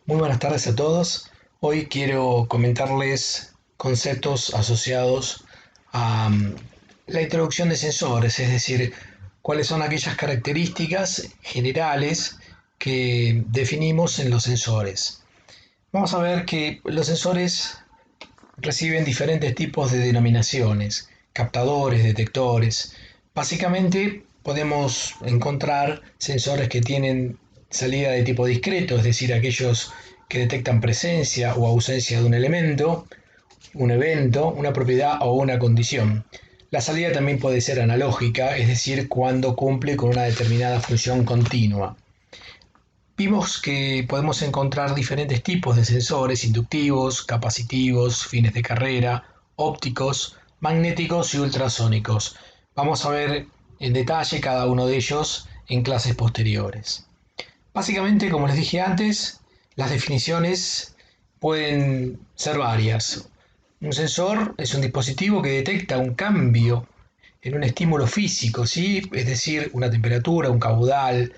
Muy buenas tardes a todos. Hoy quiero comentarles conceptos asociados a la introducción de sensores, es decir, cuáles son aquellas características generales que definimos en los sensores. Vamos a ver que los sensores reciben diferentes tipos de denominaciones, captadores, detectores. Básicamente podemos encontrar sensores que tienen salida de tipo discreto, es decir, aquellos que detectan presencia o ausencia de un elemento, un evento, una propiedad o una condición. La salida también puede ser analógica, es decir, cuando cumple con una determinada función continua. Vimos que podemos encontrar diferentes tipos de sensores inductivos, capacitivos, fines de carrera, ópticos, magnéticos y ultrasónicos. Vamos a ver en detalle cada uno de ellos en clases posteriores. Básicamente, como les dije antes, las definiciones pueden ser varias. Un sensor es un dispositivo que detecta un cambio en un estímulo físico, ¿sí? Es decir, una temperatura, un caudal,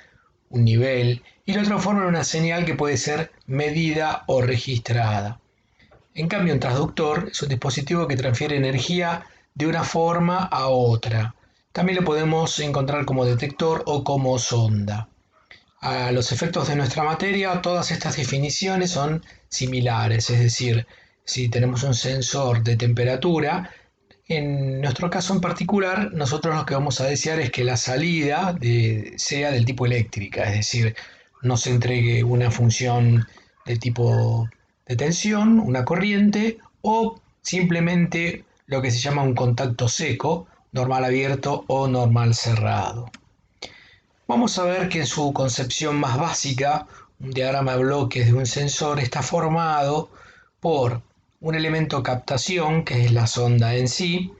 un nivel, y lo transforma en una señal que puede ser medida o registrada. En cambio, un transductor es un dispositivo que transfiere energía de una forma a otra. También lo podemos encontrar como detector o como sonda. A los efectos de nuestra materia, todas estas definiciones son similares, es decir, si tenemos un sensor de temperatura, en nuestro caso en particular, nosotros lo que vamos a desear es que la salida sea del tipo eléctrica, es decir, no se entregue una función de tipo de tensión, una corriente, o simplemente lo que se llama un contacto seco, normal abierto o normal cerrado. Vamos a ver que en su concepción más básica, un diagrama de bloques de un sensor está formado por un elemento captación, que es la sonda en sí,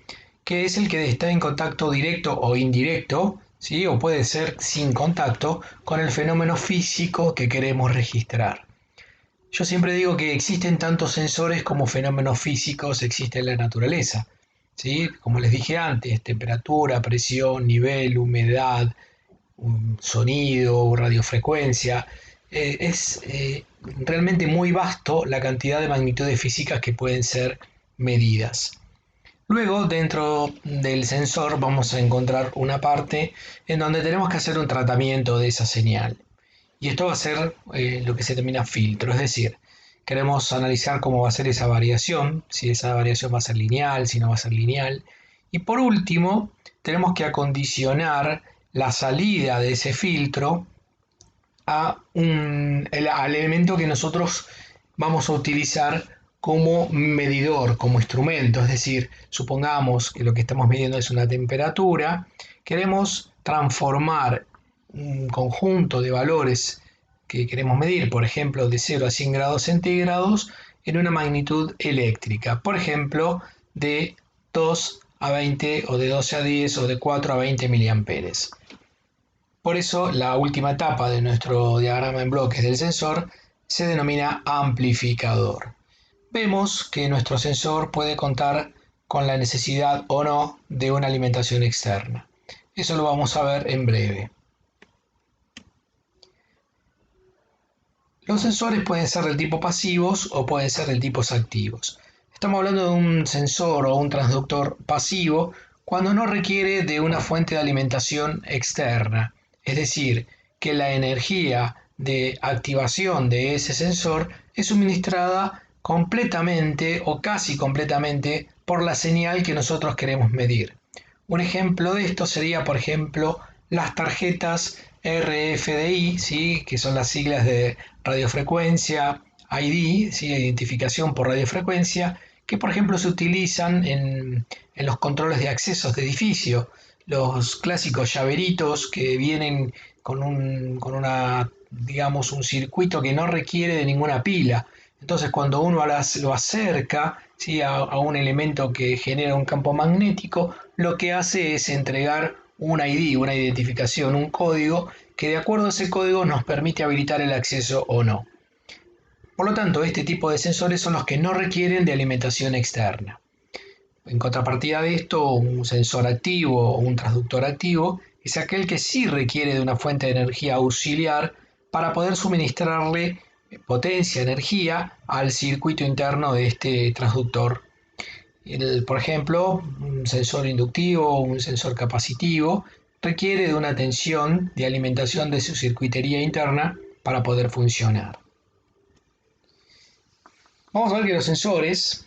que es el que está en contacto directo o indirecto, ¿sí? O puede ser sin contacto, con el fenómeno físico que queremos registrar. Yo siempre digo que existen tantos sensores como fenómenos físicos existen en la naturaleza. ¿Sí? Como les dije antes, temperatura, presión, nivel, humedad, un sonido, radiofrecuencia. Es realmente muy vasto la cantidad de magnitudes físicas que pueden ser medidas. Luego, dentro del sensor vamos a encontrar una parte en donde tenemos que hacer un tratamiento de esa señal. Y esto va a ser lo que se denomina filtro, es decir, queremos analizar cómo va a ser esa variación, si esa variación va a ser lineal, si no va a ser lineal. Y por último, tenemos que acondicionar la salida de ese filtro al elemento que nosotros vamos a utilizar como medidor, como instrumento. Es decir, supongamos que lo que estamos midiendo es una temperatura, queremos transformar un conjunto de valores que queremos medir, por ejemplo, de 0 a 100 grados centígrados, en una magnitud eléctrica, por ejemplo, de 2 a 20 o de 12 a 10 o de 4 a 20 miliamperes. Por eso, la última etapa de nuestro diagrama en bloques del sensor se denomina amplificador. Vemos que nuestro sensor puede contar con la necesidad o no de una alimentación externa. Eso lo vamos a ver en breve. Los sensores pueden ser del tipo pasivos o pueden ser del tipo activos. Estamos hablando de un sensor o un transductor pasivo cuando no requiere de una fuente de alimentación externa, es decir, que la energía de activación de ese sensor es suministrada completamente o casi completamente por la señal que nosotros queremos medir. Un ejemplo de esto sería, por ejemplo, las tarjetas RFDI, ¿sí? Que son las siglas de radiofrecuencia, ID, ¿sí? Identificación por radiofrecuencia, que por ejemplo se utilizan en los controles de accesos de edificio, los clásicos llaveritos que vienen con una, digamos, un circuito que no requiere de ninguna pila. Entonces, cuando uno lo acerca, ¿sí? A un elemento que genera un campo magnético, lo que hace es entregar un ID, una identificación, un código, que de acuerdo a ese código nos permite habilitar el acceso o no. Por lo tanto, este tipo de sensores son los que no requieren de alimentación externa. En contrapartida de esto, un sensor activo o un transductor activo es aquel que sí requiere de una fuente de energía auxiliar para poder suministrarle potencia, energía al circuito interno de este transductor. Por ejemplo, un sensor inductivo o un sensor capacitivo requiere de una tensión de alimentación de su circuitería interna para poder funcionar. Vamos a ver que los sensores,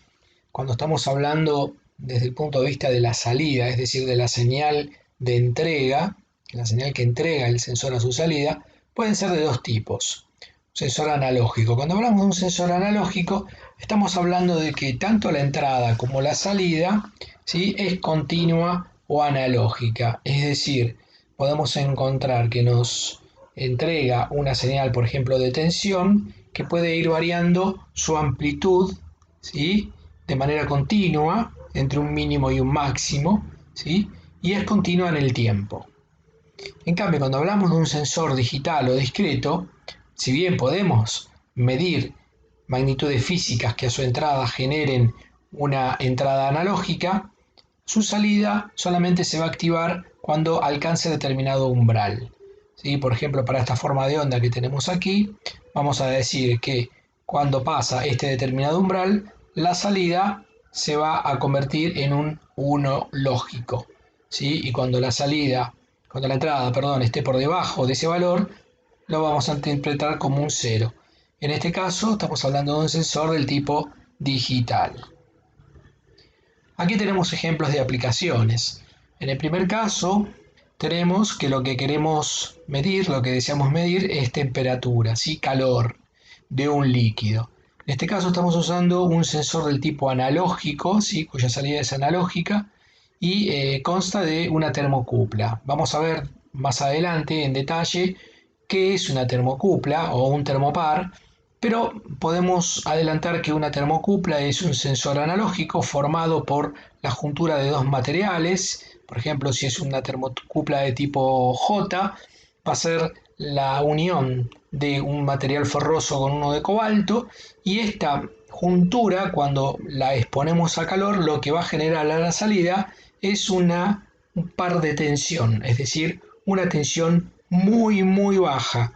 cuando estamos hablando desde el punto de vista de la salida, es decir, de la señal de entrega, la señal que entrega el sensor a su salida, pueden ser de dos tipos. Sensor analógico. Cuando hablamos de un sensor analógico, estamos hablando de que tanto la entrada como la salida, ¿sí?, es continua o analógica. Es decir, podemos encontrar que nos entrega una señal, por ejemplo, de tensión, que puede ir variando su amplitud, ¿sí?, de manera continua, entre un mínimo y un máximo, ¿sí?, y es continua en el tiempo. En cambio, cuando hablamos de un sensor digital o discreto, si bien podemos medir magnitudes físicas que a su entrada generen una entrada analógica, su salida solamente se va a activar cuando alcance determinado umbral. ¿Sí? Por ejemplo, para esta forma de onda que tenemos aquí, vamos a decir que cuando pasa este determinado umbral, la salida se va a convertir en un 1 lógico. ¿Sí? Y cuando la entrada, perdón, esté por debajo de ese valor, lo vamos a interpretar como un 0. En este caso, estamos hablando de un sensor del tipo digital. Aquí tenemos ejemplos de aplicaciones. En el primer caso, tenemos que lo que queremos medir, lo que deseamos medir es temperatura, ¿sí?, calor de un líquido. En este caso estamos usando un sensor del tipo analógico, ¿sí?, cuya salida es analógica y consta de una termocupla. Vamos a ver más adelante en detalle qué es una termocupla o un termopar, pero podemos adelantar que una termocupla es un sensor analógico formado por la juntura de dos materiales. Por ejemplo, si es una termocupla de tipo J, va a ser la unión de un material ferroso con uno de cobalto, y esta juntura, cuando la exponemos a calor, lo que va a generar a la salida es un par de tensión, es decir, una tensión muy baja.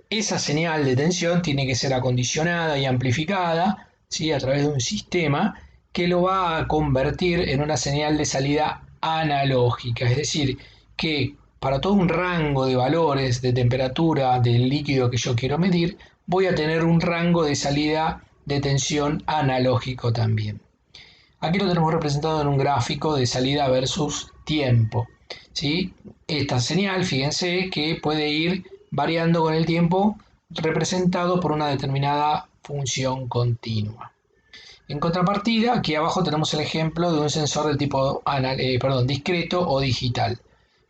Esa señal de tensión tiene que ser acondicionada y amplificada, ¿sí?, a través de un sistema que lo va a convertir en una señal de salida analógica, es decir, que para todo un rango de valores de temperatura del líquido que yo quiero medir, voy a tener un rango de salida de tensión analógico también. Aquí lo tenemos representado en un gráfico de salida versus tiempo, ¿sí? Esta señal, fíjense que puede ir variando con el tiempo, representado por una determinada función continua. En contrapartida, aquí abajo tenemos el ejemplo de un sensor del tipo discreto o digital.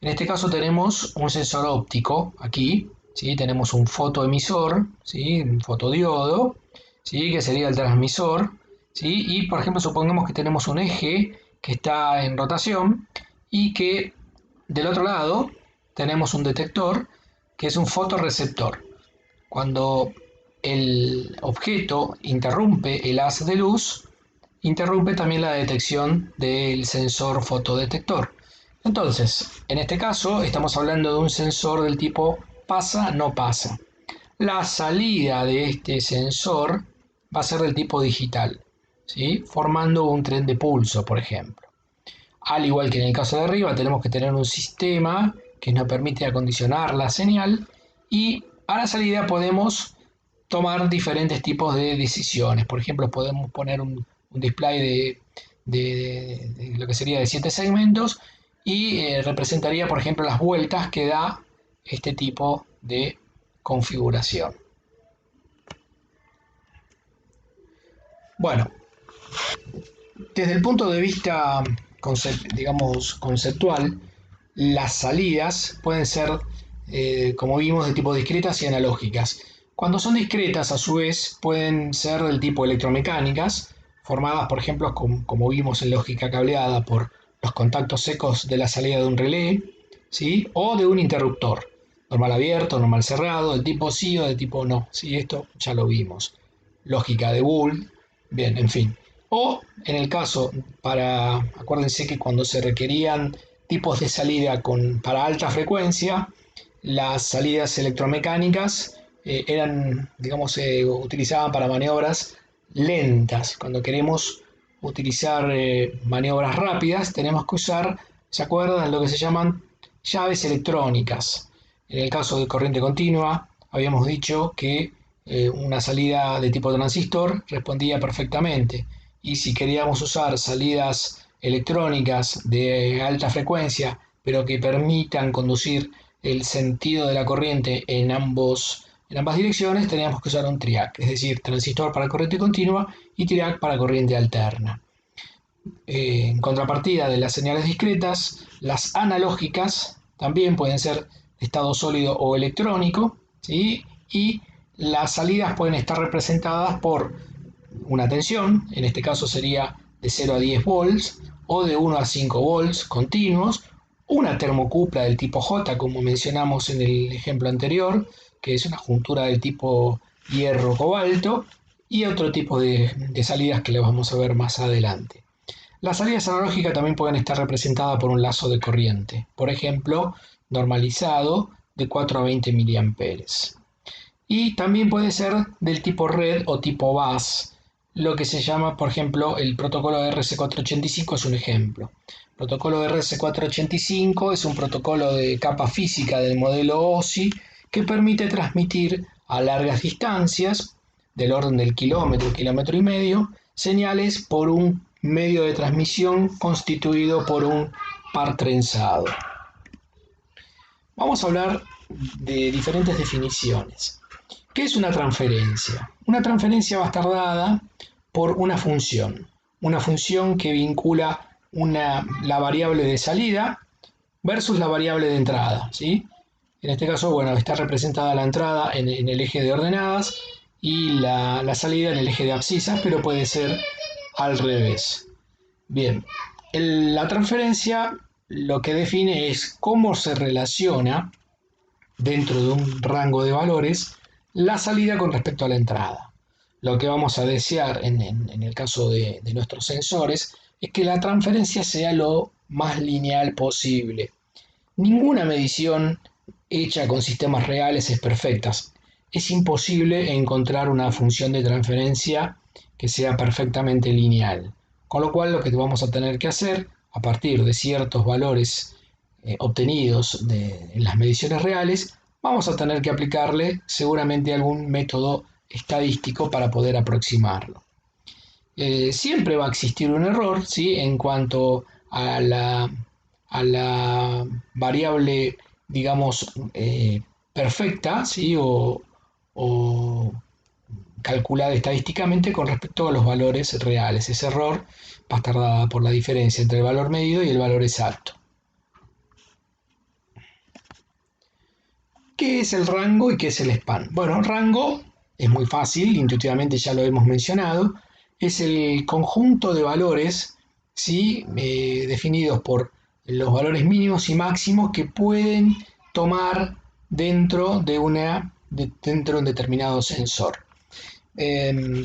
En este caso tenemos un sensor óptico, aquí, ¿sí?, tenemos un fotoemisor, ¿sí?, un fotodiodo, ¿sí?, que sería el transmisor, ¿sí?, y por ejemplo supongamos que tenemos un eje que está en rotación y que del otro lado tenemos un detector que es un fotorreceptor. Cuando el objeto interrumpe el haz de luz, interrumpe también la detección del sensor fotodetector. Entonces, en este caso estamos hablando de un sensor del tipo pasa-no pasa. La salida de este sensor va a ser del tipo digital, ¿sí?, formando un tren de pulso, por ejemplo. Al igual que en el caso de arriba, tenemos que tener un sistema que nos permite acondicionar la señal, y a la salida podemos tomar diferentes tipos de decisiones. Por ejemplo, podemos poner un display de lo que sería de 7 segmentos y representaría, por ejemplo, las vueltas que da este tipo de configuración. Bueno, desde el punto de vista conceptual, las salidas pueden ser, como vimos, de tipo discretas y analógicas. Cuando son discretas, a su vez, pueden ser del tipo electromecánicas, formadas, por ejemplo, como vimos en lógica cableada, por los contactos secos de la salida de un relé, ¿sí?, o de un interruptor, normal abierto, normal cerrado, de tipo sí o de tipo no. ¿Sí? Esto ya lo vimos. Lógica de Boole, bien, en fin. O en el caso, acuérdense que cuando se requerían tipos de salida para alta frecuencia, las salidas electromecánicas digamos, se utilizaban para maniobras lentas. Cuando queremos utilizar maniobras rápidas, tenemos que usar, ¿se acuerdan? Lo que se llaman llaves electrónicas. En el caso de corriente continua, habíamos dicho que una salida de tipo transistor respondía perfectamente. Y si queríamos usar salidas electrónicas de alta frecuencia, pero que permitan conducir el sentido de la corriente en ambas direcciones, teníamos que usar un triac, es decir, transistor para corriente continua y triac para corriente alterna. En contrapartida de las señales discretas, las analógicas también pueden ser de estado sólido o electrónico, ¿sí? Y las salidas pueden estar representadas por una tensión, en este caso sería de 0 a 10 volts, o de 1 a 5 volts continuos, una termocupla del tipo J, como mencionamos en el ejemplo anterior, que es una juntura del tipo hierro-cobalto, y otro tipo de salidas que le vamos a ver más adelante. Las salidas analógicas también pueden estar representadas por un lazo de corriente, por ejemplo, normalizado de 4 a 20 miliamperes. Y también puede ser del tipo red o tipo bus, lo que se llama, por ejemplo, el protocolo de RC485 es un ejemplo. El protocolo de RC485 es un protocolo de capa física del modelo OSI que permite transmitir a largas distancias, del orden del kilómetro, kilómetro y medio, señales por un medio de transmisión constituido por un par trenzado. Vamos a hablar de diferentes definiciones. ¿Qué es una transferencia? Una transferencia va a estar dada por una función que vincula la variable de salida versus la variable de entrada, ¿sí? En este caso, bueno, está representada la entrada en el eje de ordenadas y la salida en el eje de abscisas, pero puede ser al revés. Bien, la transferencia lo que define es cómo se relaciona dentro de un rango de valores la salida con respecto a la entrada. Lo que vamos a desear en el caso de nuestros sensores es que la transferencia sea lo más lineal posible. Ninguna medición hecha con sistemas reales es perfecta. Es imposible encontrar una función de transferencia que sea perfectamente lineal. Con lo cual lo que vamos a tener que hacer a partir de ciertos valores obtenidos en las mediciones reales, vamos a tener que aplicarle seguramente algún método estadístico para poder aproximarlo. Siempre va a existir un error, ¿sí? En cuanto a la variable, digamos, perfecta, ¿sí? O calculada estadísticamente con respecto a los valores reales. Ese error va a estar dada por la diferencia entre el valor medido y el valor exacto. ¿Qué es el rango y qué es el span? Bueno, el rango es muy fácil, intuitivamente ya lo hemos mencionado, es el conjunto de valores, ¿sí? Definidos por los valores mínimos y máximos que pueden tomar dentro de un determinado sensor.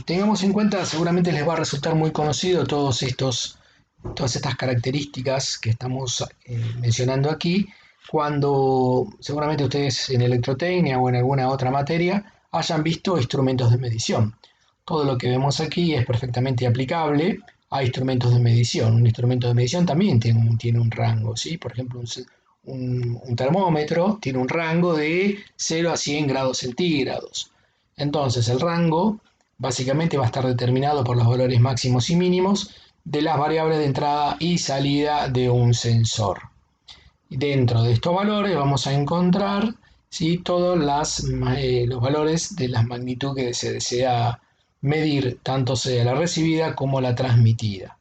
Tengamos en cuenta, seguramente les va a resultar muy conocido todas estas características que estamos mencionando aquí, cuando seguramente ustedes en electrotecnia o en alguna otra materia hayan visto instrumentos de medición. Todo lo que vemos aquí es perfectamente aplicable a instrumentos de medición. Un instrumento de medición también tiene un rango, ¿sí? Por ejemplo, un termómetro tiene un rango de 0 a 100 grados centígrados. Entonces, el rango básicamente va a estar determinado por los valores máximos y mínimos de las variables de entrada y salida de un sensor. Dentro de estos valores vamos a encontrar, ¿sí? Todos los valores de la magnitud que se desea medir, tanto sea la recibida como la transmitida.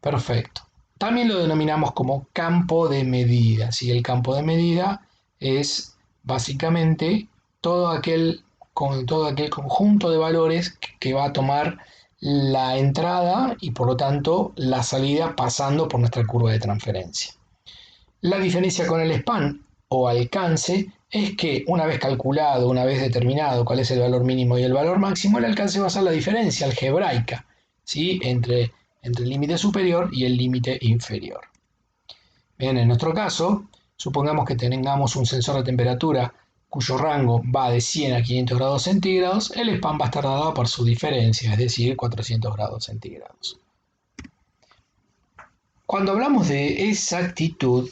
Perfecto. También lo denominamos como campo de medida. ¿Sí? El campo de medida es básicamente todo aquel conjunto de valores que va a tomar la entrada y por lo tanto la salida pasando por nuestra curva de transferencia. La diferencia con el span o alcance es que una vez calculado, una vez determinado cuál es el valor mínimo y el valor máximo, el alcance va a ser la diferencia algebraica, ¿sí? entre el límite superior y el límite inferior. Bien, en nuestro caso, supongamos que tengamos un sensor de temperatura cuyo rango va de 100 a 500 grados centígrados, el span va a estar dado por su diferencia, es decir, 400 grados centígrados. Cuando hablamos de exactitud,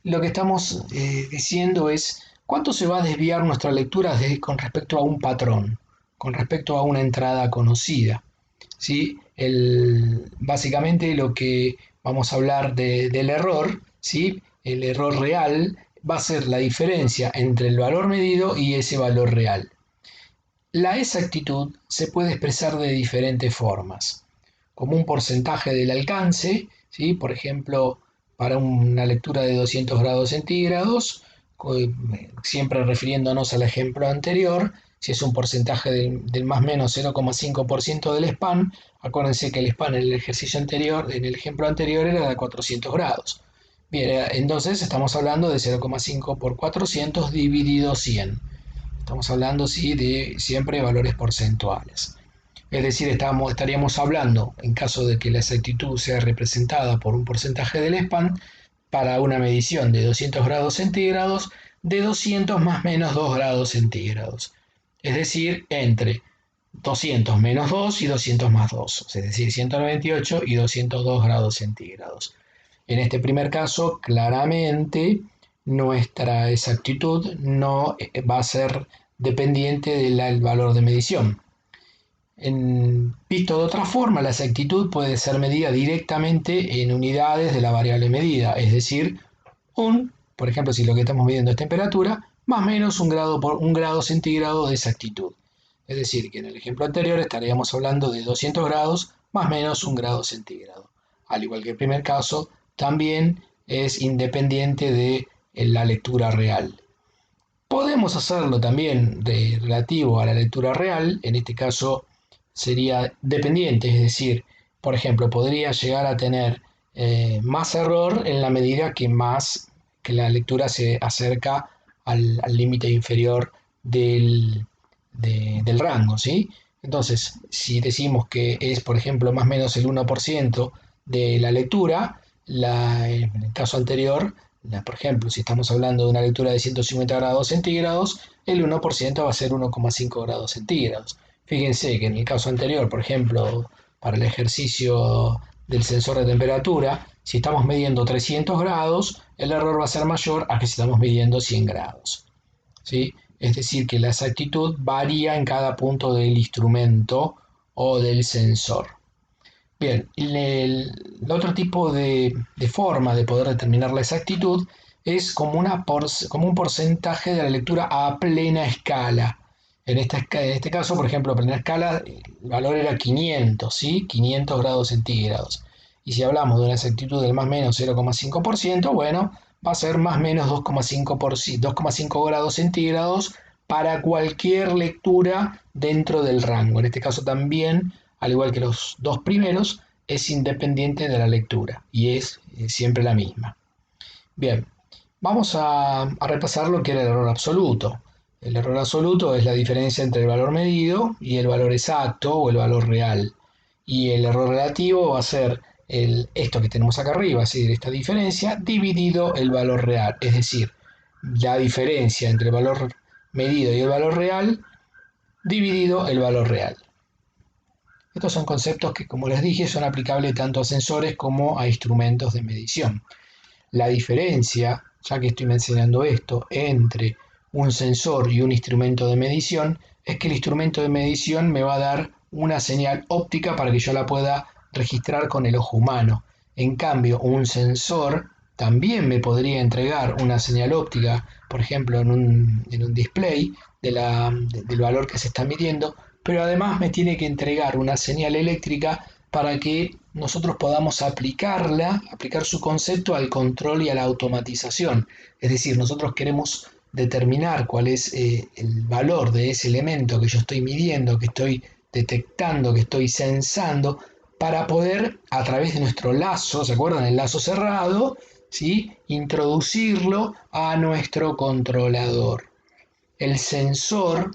lo que estamos diciendo es cuánto se va a desviar nuestra lectura con respecto a un patrón, con respecto a una entrada conocida. ¿Sí? Básicamente lo que vamos a hablar del error, ¿sí? El error real va a ser la diferencia entre el valor medido y ese valor real. La exactitud se puede expresar de diferentes formas, como un porcentaje del alcance, ¿sí? Por ejemplo, para una lectura de 200 grados centígrados, siempre refiriéndonos al ejemplo anterior, si es un porcentaje del más o menos 0,5% del span, acuérdense que el span en el ejercicio anterior, en el ejemplo anterior, era de 400 grados. Bien, entonces estamos hablando de 0,5 por 400 dividido 100. Estamos hablando, sí, de siempre valores porcentuales. Es decir, estaríamos hablando, en caso de que la exactitud sea representada por un porcentaje del span, para una medición de 200 grados centígrados, de 200 más menos 2 grados centígrados. Es decir, entre 200 menos 2 y 200 más 2, es decir, 198 y 202 grados centígrados. En este primer caso, claramente, nuestra exactitud no va a ser dependiente del valor de medición. Visto de otra forma, la exactitud puede ser medida directamente en unidades de la variable medida, es decir, por ejemplo, si lo que estamos midiendo es temperatura, más o menos un grado por un grado centígrado de exactitud. Es decir, que en el ejemplo anterior estaríamos hablando de 200 grados más o menos un grado centígrado. Al igual que el primer caso, también es independiente de la lectura real. Podemos hacerlo también relativo a la lectura real, en este caso sería dependiente, es decir, por ejemplo, podría llegar a tener más error en la medida que la lectura se acerca al límite inferior del rango, ¿sí? Entonces, si decimos que es, por ejemplo, más o menos el 1% de la lectura, en el caso anterior, por ejemplo, si estamos hablando de una lectura de 150 grados centígrados, el 1% va a ser 1,5 grados centígrados. Fíjense que en el caso anterior, por ejemplo, para el ejercicio del sensor de temperatura, si estamos midiendo 300 grados, el error va a ser mayor a que si estamos midiendo 100 grados. ¿Sí? Es decir, que la exactitud varía en cada punto del instrumento o del sensor. Bien, el otro tipo de forma de poder determinar la exactitud es como un porcentaje de la lectura a plena escala. En este caso, por ejemplo, a plena escala, el valor era 500, ¿sí? 500 grados centígrados. Y si hablamos de una exactitud del más o menos 0,5%, bueno, va a ser más o menos 2,5 grados centígrados para cualquier lectura dentro del rango. En este caso también, al igual que los dos primeros, es independiente de la lectura y es siempre la misma. Bien, vamos a repasar lo que era el error absoluto. El error absoluto es la diferencia entre el valor medido y el valor exacto o el valor real. Y el error relativo va a ser esto que tenemos acá arriba, es decir, esta diferencia dividido el valor real. Es decir, la diferencia entre el valor medido y el valor real dividido el valor real. Estos son conceptos que, como les dije, son aplicables tanto a sensores como a instrumentos de medición. La diferencia, ya que estoy mencionando esto, entre un sensor y un instrumento de medición es que el instrumento de medición me va a dar una señal óptica para que yo la pueda registrar con el ojo humano. En cambio, un sensor también me podría entregar una señal óptica, por ejemplo, en un display del valor que se está midiendo, pero además me tiene que entregar una señal eléctrica para que nosotros podamos aplicar su concepto al control y a la automatización. Es decir, nosotros queremos determinar cuál es el valor de ese elemento que yo estoy midiendo, que estoy detectando, que estoy sensando, para poder, a través de nuestro lazo, ¿se acuerdan? El lazo cerrado, ¿sí? Introducirlo a nuestro controlador. El sensor,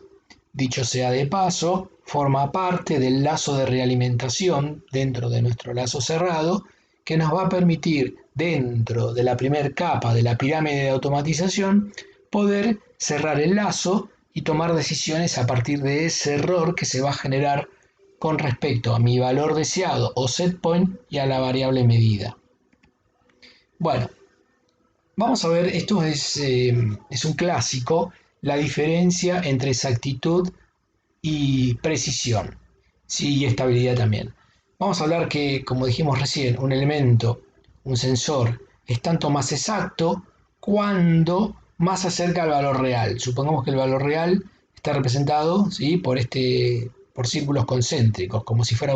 dicho sea de paso, forma parte del lazo de realimentación dentro de nuestro lazo cerrado que nos va a permitir dentro de la primera capa de la pirámide de automatización poder cerrar el lazo y tomar decisiones a partir de ese error que se va a generar con respecto a mi valor deseado o set point y a la variable medida. Bueno, vamos a ver, esto es un clásico, la diferencia entre exactitud y precisión, sí, y estabilidad también. Vamos a hablar que, como dijimos recién, un elemento, un sensor, es tanto más exacto cuando más se acerca al valor real. Supongamos que el valor real está representado, ¿sí?, por círculos concéntricos, como si fuera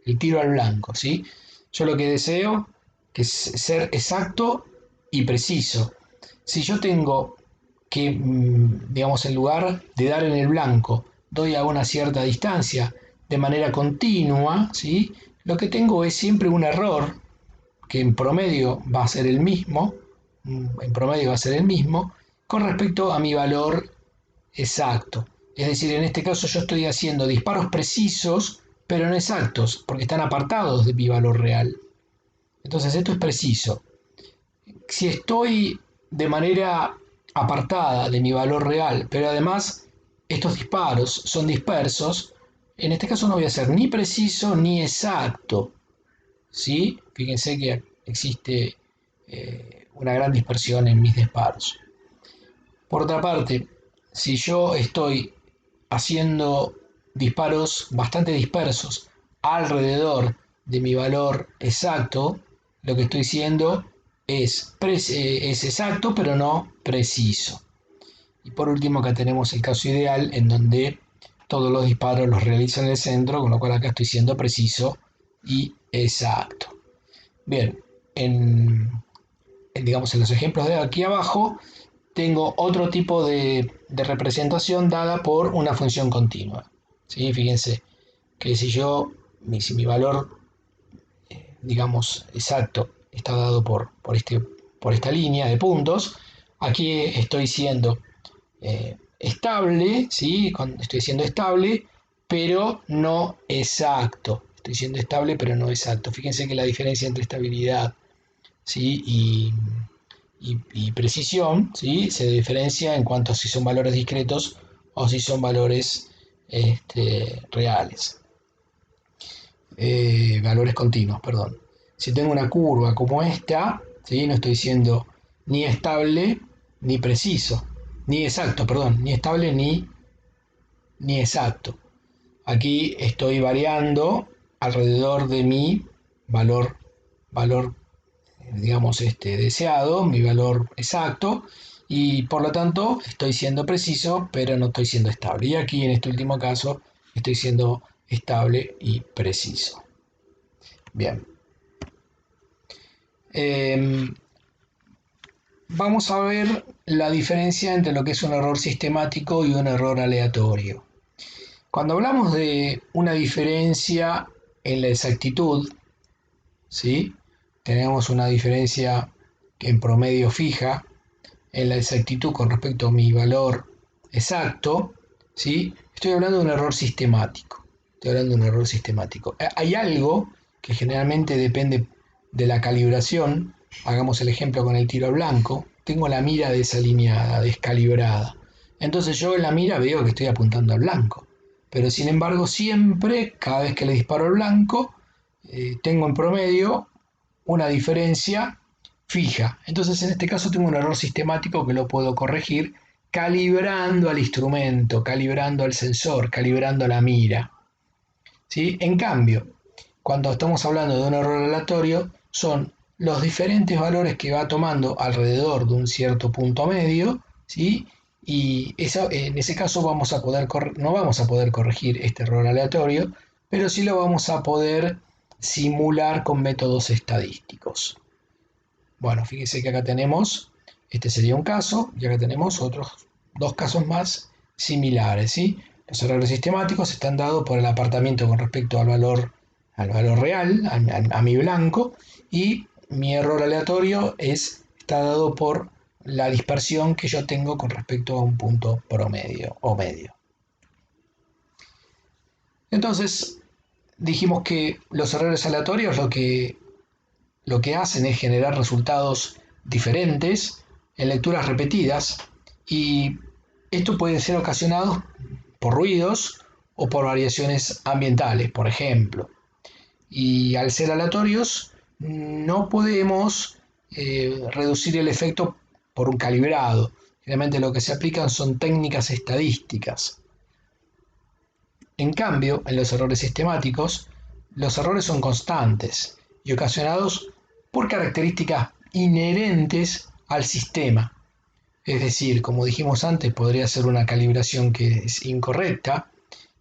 el tiro al blanco, ¿sí? Yo lo que deseo que es ser exacto y preciso. Si yo tengo que, digamos, en lugar de dar en el blanco, doy a una cierta distancia de manera continua, ¿sí? Lo que tengo es siempre un error que en promedio va a ser el mismo, con respecto a mi valor exacto. Es decir, en este caso yo estoy haciendo disparos precisos, pero no exactos, porque están apartados de mi valor real. Entonces esto es preciso. Si estoy de manera apartada de mi valor real, pero además estos disparos son dispersos, en este caso no voy a ser ni preciso ni exacto, ¿sí? Fíjense que existe una gran dispersión en mis disparos. Por otra parte, si yo estoy haciendo disparos bastante dispersos alrededor de mi valor exacto, lo que estoy diciendo es exacto pero no preciso. Y por último acá tenemos el caso ideal en donde todos los disparos los realizo en el centro, con lo cual acá estoy siendo preciso y exacto. Bien, digamos en los ejemplos de aquí abajo tengo otro tipo de representación dada por una función continua. ¿Sí? Fíjense que si mi valor, digamos, exacto está dado por esta línea de puntos, aquí estoy siendo estable, ¿sí? Estoy siendo estable, pero no exacto. Estoy siendo estable, pero no exacto. Fíjense que la diferencia entre estabilidad, ¿sí?, y precisión, ¿sí?, se diferencia en cuanto a si son valores discretos o si son valores reales. Valores continuos, perdón. Si tengo una curva como esta, ¿sí?, no estoy siendo ni estable ni preciso, ni exacto, perdón, ni estable ni exacto. Aquí estoy variando alrededor de mi valor, digamos, deseado, mi valor exacto, y por lo tanto estoy siendo preciso, pero no estoy siendo estable. Y aquí en este último caso estoy siendo estable y preciso. Bien. Vamos a ver la diferencia entre lo que es un error sistemático y un error aleatorio. Cuando hablamos de una diferencia en la exactitud, ¿sí?, tenemos una diferencia en promedio fija en la exactitud con respecto a mi valor exacto, ¿sí? Estoy hablando de un error sistemático. Hay algo que generalmente depende de la calibración. Hagamos el ejemplo con el tiro al blanco. Tengo la mira desalineada, descalibrada. Entonces yo en la mira veo que estoy apuntando al blanco. Pero sin embargo siempre, cada vez que le disparo al blanco, tengo en promedio una diferencia fija. Entonces en este caso tengo un error sistemático que lo puedo corregir calibrando al instrumento, calibrando al sensor, calibrando la mira, ¿sí? En cambio, cuando estamos hablando de un error aleatorio, son los diferentes valores que va tomando alrededor de un cierto punto medio, ¿sí? Y en ese caso no vamos a poder corregir este error aleatorio, pero sí lo vamos a poder simular con métodos estadísticos. Bueno, fíjese que acá tenemos, este sería un caso, y acá tenemos otros dos casos más similares, ¿sí? Los errores sistemáticos están dados por el apartamiento con respecto al valor real, a mi blanco, y mi error aleatorio está dado por la dispersión que yo tengo con respecto a un punto promedio o medio. Entonces, dijimos que los errores aleatorios lo que hacen es generar resultados diferentes en lecturas repetidas Y esto puede ser ocasionado por ruidos o por variaciones ambientales, por ejemplo. Y al ser aleatorios, no podemos reducir el efecto por un calibrado. Generalmente lo que se aplican son técnicas estadísticas. En cambio, en los errores sistemáticos, los errores son constantes y ocasionados por características inherentes al sistema. Es decir, como dijimos antes, podría ser una calibración que es incorrecta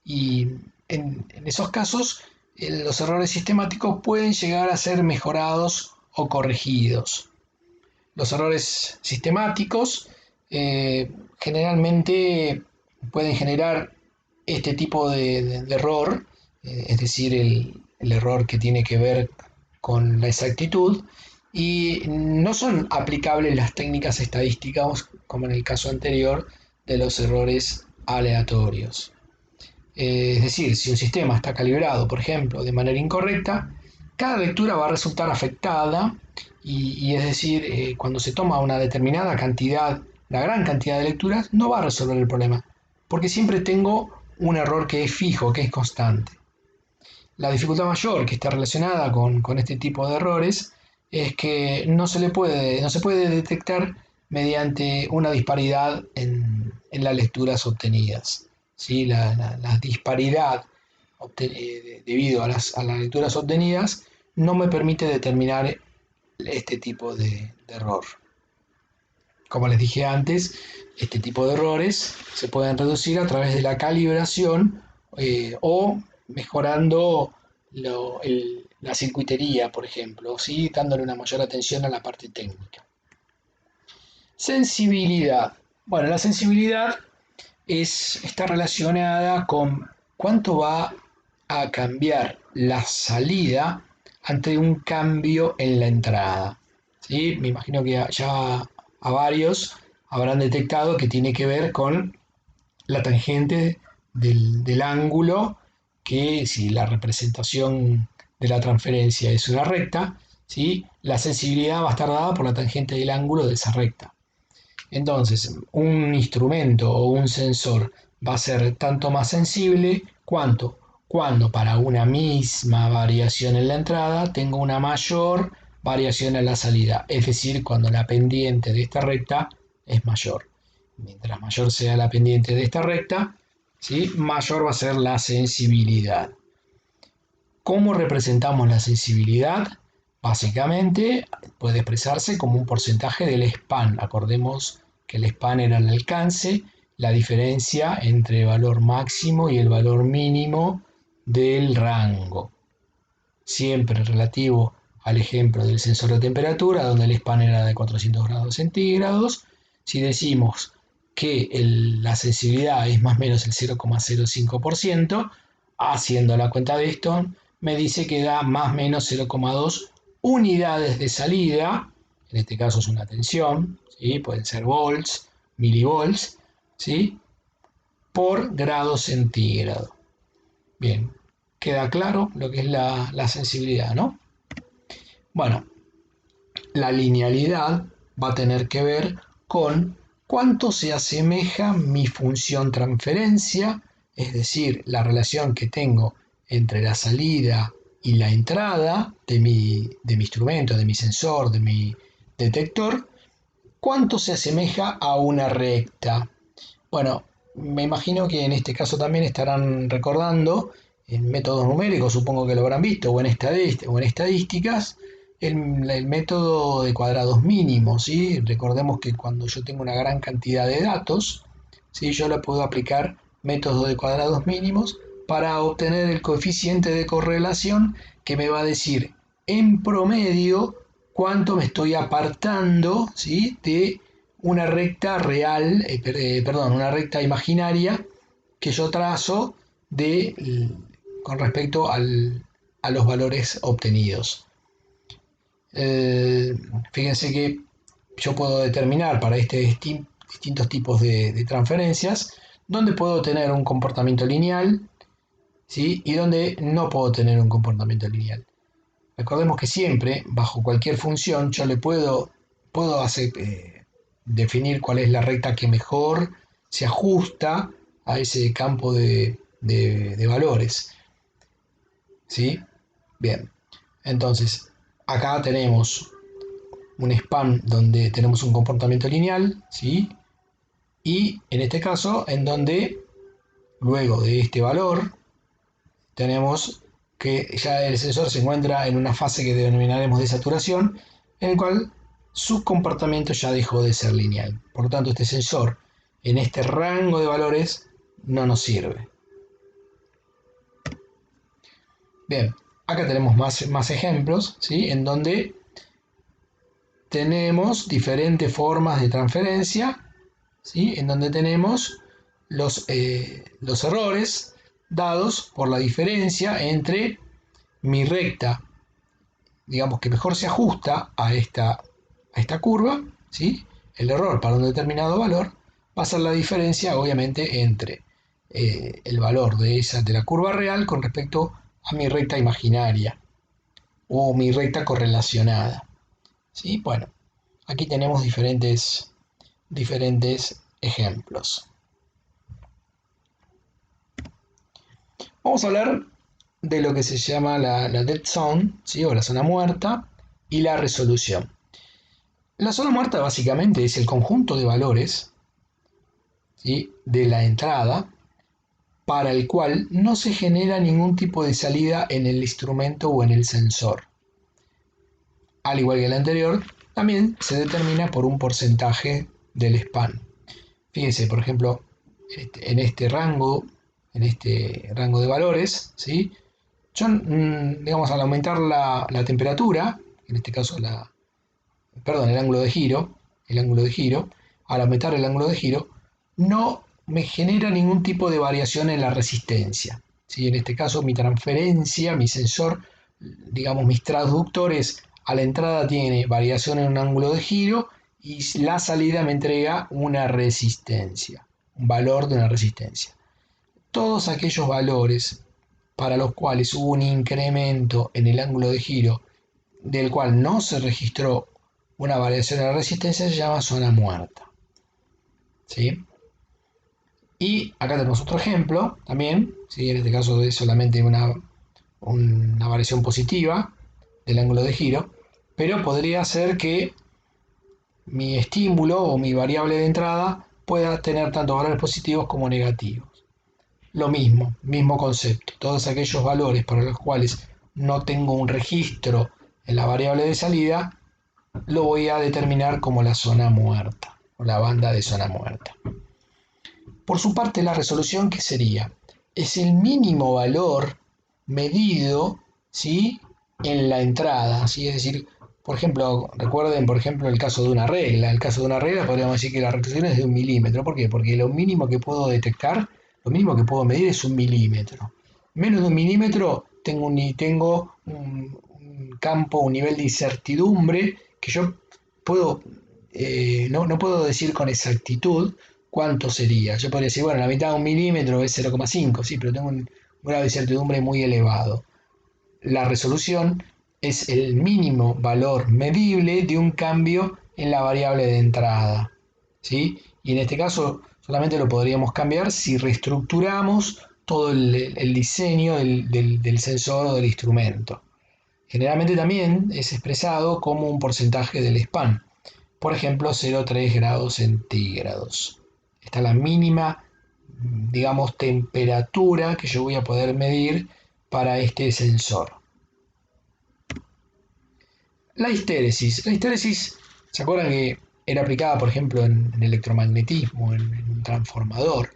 y en esos casos los errores sistemáticos pueden llegar a ser mejorados o corregidos. Los errores sistemáticos generalmente pueden generar este tipo de error, es decir, el error que tiene que ver con la exactitud, y no son aplicables las técnicas estadísticas como en el caso anterior de los errores aleatorios. Es decir, si un sistema está calibrado, por ejemplo, de manera incorrecta, cada lectura va a resultar afectada y es decir, cuando se toma una determinada cantidad, una gran cantidad de lecturas, no va a resolver el problema, porque siempre tengo un error que es fijo, que es constante. La dificultad mayor que está relacionada con este tipo de errores es que no se puede detectar mediante una disparidad en las lecturas obtenidas. ¿Sí? La disparidad debido a las lecturas obtenidas no me permite determinar este tipo de error. Como les dije antes, este tipo de errores se pueden reducir a través de la calibración o mejorando la circuitería, por ejemplo, ¿sí? Dándole una mayor atención a la parte técnica. Sensibilidad. Bueno, la sensibilidad está relacionada con cuánto va a cambiar la salida ante un cambio en la entrada. ¿Sí? Me imagino que ya a varios habrán detectado que tiene que ver con la tangente del ángulo, que si la representación de la transferencia es una recta, ¿sí? La sensibilidad va a estar dada por la tangente del ángulo de esa recta. Entonces, un instrumento o un sensor va a ser tanto más sensible cuando para una misma variación en la entrada tengo una mayor variación en la salida, es decir, cuando la pendiente de esta recta es mayor. Mientras mayor sea la pendiente de esta recta, ¿sí? Mayor va a ser la sensibilidad. ¿Cómo representamos la sensibilidad? Básicamente puede expresarse como un porcentaje del span. Acordemos que el span era el alcance, la diferencia entre el valor máximo y el valor mínimo del rango. Siempre relativo al ejemplo del sensor de temperatura, donde el span era de 400 grados centígrados. Si decimos que la sensibilidad es más o menos el 0,05%, haciendo la cuenta de esto, me dice que da más o menos 0,2 unidades de salida, en este caso es una tensión, ¿sí? Pueden ser volts, milivolts, ¿sí? Por grado centígrado. Bien, queda claro lo que es la sensibilidad, ¿no? Bueno, la linealidad va a tener que ver con cuánto se asemeja mi función transferencia, es decir, la relación que tengo entre la salida y la entrada de mi instrumento, de mi sensor, de mi detector, cuánto se asemeja a una recta. Bueno, me imagino que en este caso también estarán recordando en métodos numéricos, supongo que lo habrán visto, o en estadísticas, el método de cuadrados mínimos, ¿sí? Recordemos que cuando yo tengo una gran cantidad de datos, ¿sí? Yo le puedo aplicar métodos de cuadrados mínimos para obtener el coeficiente de correlación que me va a decir en promedio cuánto me estoy apartando, ¿sí? De una recta real, perdón, una recta imaginaria que yo trazo con respecto a los valores obtenidos. Eh, Fíjense que yo puedo determinar para distintos tipos de transferencias dónde puedo tener un comportamiento lineal, ¿sí? Y dónde no puedo tener un comportamiento lineal. Recordemos que siempre, bajo cualquier función, yo puedo hacer, definir cuál es la recta que mejor se ajusta a ese campo de valores. ¿Sí? Bien. Entonces, acá tenemos un span donde tenemos un comportamiento lineal, ¿sí? Y en este caso, en donde luego de este valor, tenemos que ya el sensor se encuentra en una fase que denominaremos de saturación, en el cual su comportamiento ya dejó de ser lineal. Por lo tanto, este sensor en este rango de valores no nos sirve. Bien, acá tenemos más ejemplos, ¿sí? En donde tenemos diferentes formas de transferencia, ¿sí? En donde tenemos los errores dados por la diferencia entre mi recta, digamos que mejor se ajusta a esta curva, ¿sí? El error para un determinado valor va a ser la diferencia, obviamente, entre el valor de la curva real con respecto a mi recta imaginaria o mi recta correlacionada, ¿sí? Bueno, aquí tenemos diferentes ejemplos. Vamos a hablar de lo que se llama la dead zone, ¿sí? O la zona muerta, y la resolución. La zona muerta básicamente es el conjunto de valores, ¿sí? De la entrada para el cual no se genera ningún tipo de salida en el instrumento o en el sensor. Al igual que el anterior, también se determina por un porcentaje del span. Fíjense, por ejemplo, en este rango de valores, ¿sí? Yo, digamos, al aumentar la temperatura, en este caso el ángulo de giro, al aumentar el ángulo de giro, no me genera ningún tipo de variación en la resistencia, ¿sí? En este caso, mi transferencia, mi sensor, digamos, mis transductores, a la entrada tiene variación en un ángulo de giro y la salida me entrega una resistencia, un valor de una resistencia. Todos aquellos valores para los cuales hubo un incremento en el ángulo de giro del cual no se registró una variación en la resistencia se llama zona muerta, ¿sí? Y acá tenemos otro ejemplo también, ¿sí? En este caso es solamente una variación positiva del ángulo de giro, pero podría ser que mi estímulo o mi variable de entrada pueda tener tanto valores positivos como negativos. Lo mismo concepto. Todos aquellos valores para los cuales no tengo un registro en la variable de salida, lo voy a determinar como la zona muerta o la banda de zona muerta. Por su parte, la resolución, ¿qué sería? Es el mínimo valor medido, ¿sí? En la entrada, ¿sí? Es decir, por ejemplo, recuerden, por ejemplo, el caso de una regla. El caso de una regla podríamos decir que la resolución es de 1 milímetro. ¿Por qué? Porque lo mínimo que puedo detectar, lo mínimo que puedo medir es 1 milímetro. Menos de 1 milímetro tengo un campo, un nivel de incertidumbre que yo puedo, no puedo decir con exactitud cuánto sería. Yo podría decir, bueno, la mitad de 1 milímetro es 0,5, sí, pero tengo un grado de incertidumbre muy elevado. La resolución es el mínimo valor medible de un cambio en la variable de entrada, ¿sí? Y en este caso solamente lo podríamos cambiar si reestructuramos todo el diseño del sensor o del instrumento. Generalmente también es expresado como un porcentaje del span, por ejemplo 0,3 grados centígrados. Esta es la mínima, digamos, temperatura que yo voy a poder medir para este sensor. La histéresis, ¿se acuerdan que era aplicada, por ejemplo, en electromagnetismo, en un transformador?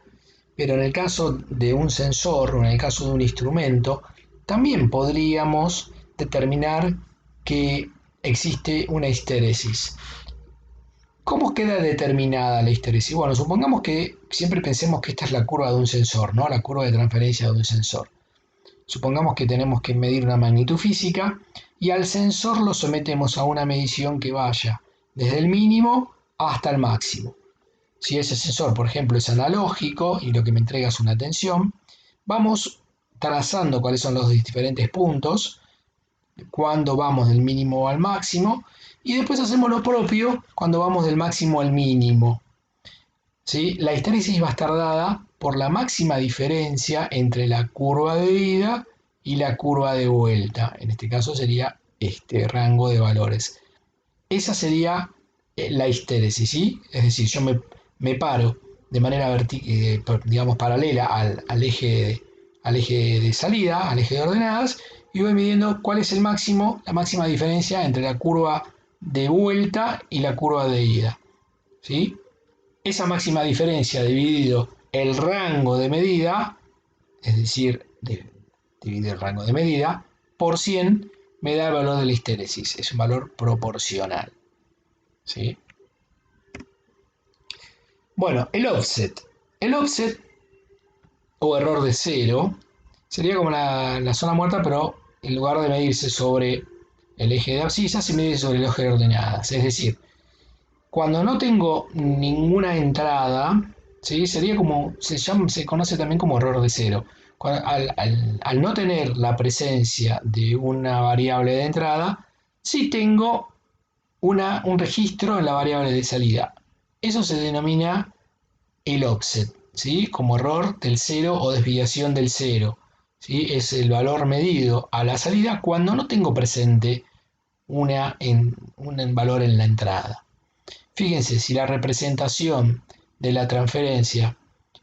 Pero en el caso de un sensor o en el caso de un instrumento, también podríamos determinar que existe una histéresis. ¿Cómo queda determinada la histéresis? Bueno, supongamos que siempre pensemos que esta es la curva de un sensor, ¿no? La curva de transferencia de un sensor. Supongamos que tenemos que medir una magnitud física y al sensor lo sometemos a una medición que vaya desde el mínimo hasta el máximo. Si ese sensor, por ejemplo, es analógico y lo que me entrega es una tensión, vamos trazando cuáles son los diferentes puntos, cuándo vamos del mínimo al máximo, Y después hacemos lo propio cuando vamos del máximo al mínimo. ¿Sí? La histéresis va a estar dada por la máxima diferencia entre la curva de ida y la curva de vuelta. En este caso sería este rango de valores. Esa sería la histéresis, ¿sí? Es decir, yo me paro de manera digamos, paralela al eje de salida, al eje de ordenadas, y voy midiendo cuál es el máximo, la máxima diferencia entre la curva de vuelta y la curva de ida. ¿Sí? Esa máxima diferencia dividido el rango de medida, es decir, dividir el rango de medida, por 100 me da el valor de la histéresis. Es un valor proporcional. ¿Sí? Bueno, el offset. El offset, o error de cero, sería como la zona muerta, pero en lugar de medirse sobre el eje de abscisas, se mide sobre el eje de ordenadas. Es decir, cuando no tengo ninguna entrada, ¿sí? Sería como, se conoce también como error de cero. Al no tener la presencia de una variable de entrada, sí tengo un registro en la variable de salida. Eso se denomina el offset, ¿sí? Como error del cero o desviación del cero. ¿Sí? Es el valor medido a la salida cuando no tengo presente un valor en la entrada. Fíjense, si la representación de la transferencia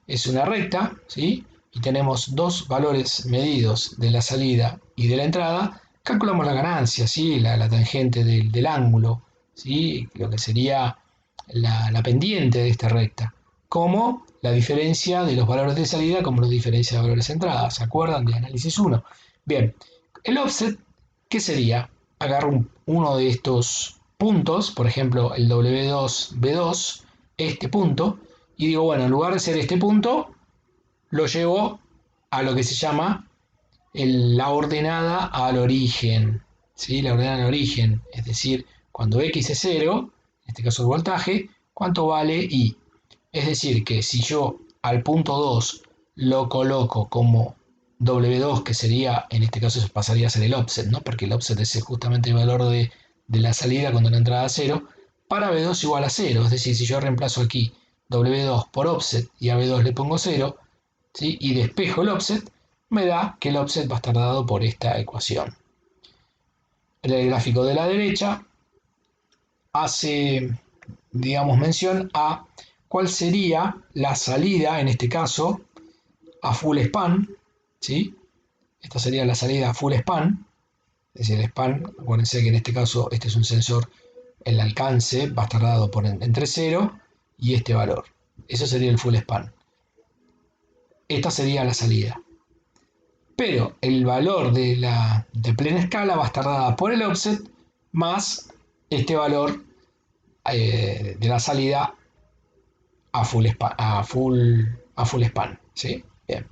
es una recta, ¿sí? Y tenemos dos valores medidos de la salida y de la entrada, calculamos la ganancia, ¿sí? La tangente del ángulo, ¿sí? Lo que sería la pendiente de esta recta, como la diferencia de los valores de salida como la diferencia de valores de entrada. ¿Se acuerdan de análisis 1? Bien, el offset, ¿qué sería? Agarro uno de estos puntos, por ejemplo el W2, B2, este punto, y digo, bueno, en lugar de ser este punto, lo llevo a lo que se llama la ordenada al origen, ¿sí? La ordenada al origen, es decir, cuando X es 0, en este caso el voltaje, ¿cuánto vale I? Es decir, que si yo al punto 2 lo coloco como W2, que sería, en este caso pasaría a ser el offset, ¿no? Porque el offset es justamente el valor de la salida cuando la entrada es 0, para B2 igual a 0, es decir, si yo reemplazo aquí W2 por offset y a B2 le pongo 0, ¿sí? Y despejo el offset, me da que el offset va a estar dado por esta ecuación. El gráfico de la derecha hace, digamos, mención a cuál sería la salida, en este caso, a full span, ¿sí? Esta sería la salida a full span, es decir, el span, acuérdense que en este caso este es un sensor, el alcance va a estar dado por entre 0 y este valor. Eso sería el full span. Esta sería la salida. Pero el valor de plena escala va a estar dada por el offset más este valor de la salida a full span, ¿sí? Bien.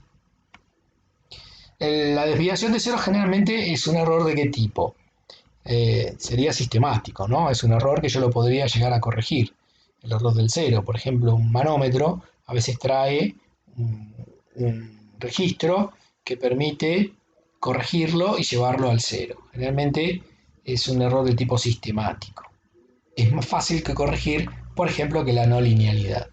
La desviación de cero generalmente es un error de qué tipo. Sería sistemático, ¿no? Es un error que yo lo podría llegar a corregir. El error del cero, por ejemplo, un manómetro a veces trae un registro que permite corregirlo y llevarlo al cero. Generalmente es un error de tipo sistemático. Es más fácil que corregir, por ejemplo, que la no linealidad.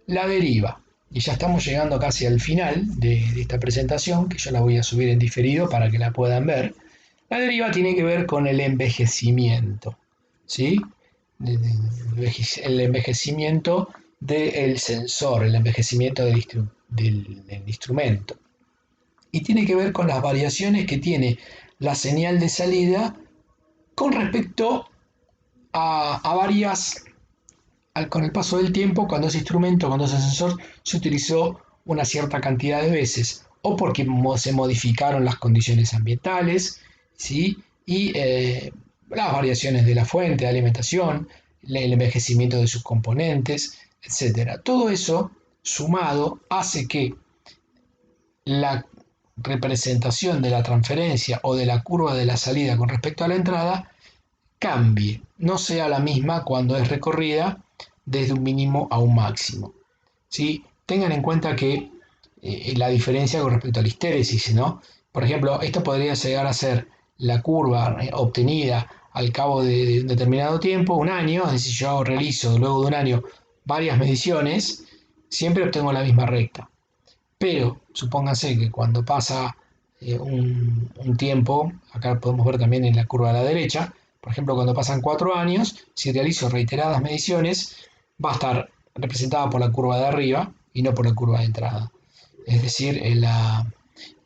La deriva. Y ya estamos llegando casi al final de esta presentación, que yo la voy a subir en diferido para que la puedan ver. La deriva tiene que ver con el envejecimiento, ¿sí? El envejecimiento del sensor, el envejecimiento del instrumento. Y tiene que ver con las variaciones que tiene la señal de salida con respecto a varias con el paso del tiempo, cuando ese instrumento, cuando ese sensor se utilizó una cierta cantidad de veces, o porque se modificaron las condiciones ambientales, ¿sí? Y las variaciones de la fuente de alimentación, el envejecimiento de sus componentes, etcétera. Todo eso sumado hace que la representación de la transferencia o de la curva de la salida con respecto a la entrada cambie, no sea la misma cuando es recorrida desde un mínimo a un máximo. ¿Sí? Tengan en cuenta que la diferencia con respecto a la histéresis, ¿no? Por ejemplo, esto podría llegar a ser la curva obtenida al cabo de un determinado tiempo, un año, es decir, yo realizo luego de un año varias mediciones, siempre obtengo la misma recta. Pero supónganse que cuando pasa un tiempo, acá podemos ver también en la curva a la derecha, por ejemplo, cuando pasan 4 años, si realizo reiteradas mediciones, va a estar representada por la curva de arriba y no por la curva de entrada. Es decir, la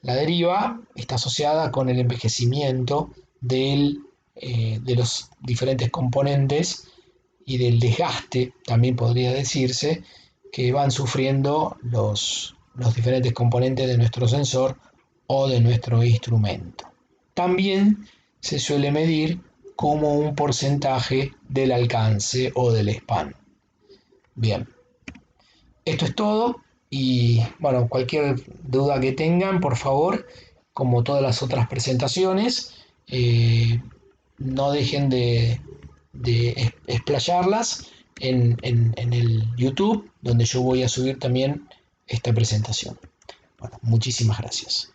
deriva está asociada con el envejecimiento de los diferentes componentes y del desgaste, también podría decirse, que van sufriendo los diferentes componentes de nuestro sensor o de nuestro instrumento. También se suele medir como un porcentaje del alcance o del span. Bien, esto es todo y bueno, cualquier duda que tengan, por favor, como todas las otras presentaciones, no dejen de explayarlas en el YouTube, donde yo voy a subir también esta presentación. Bueno, muchísimas gracias.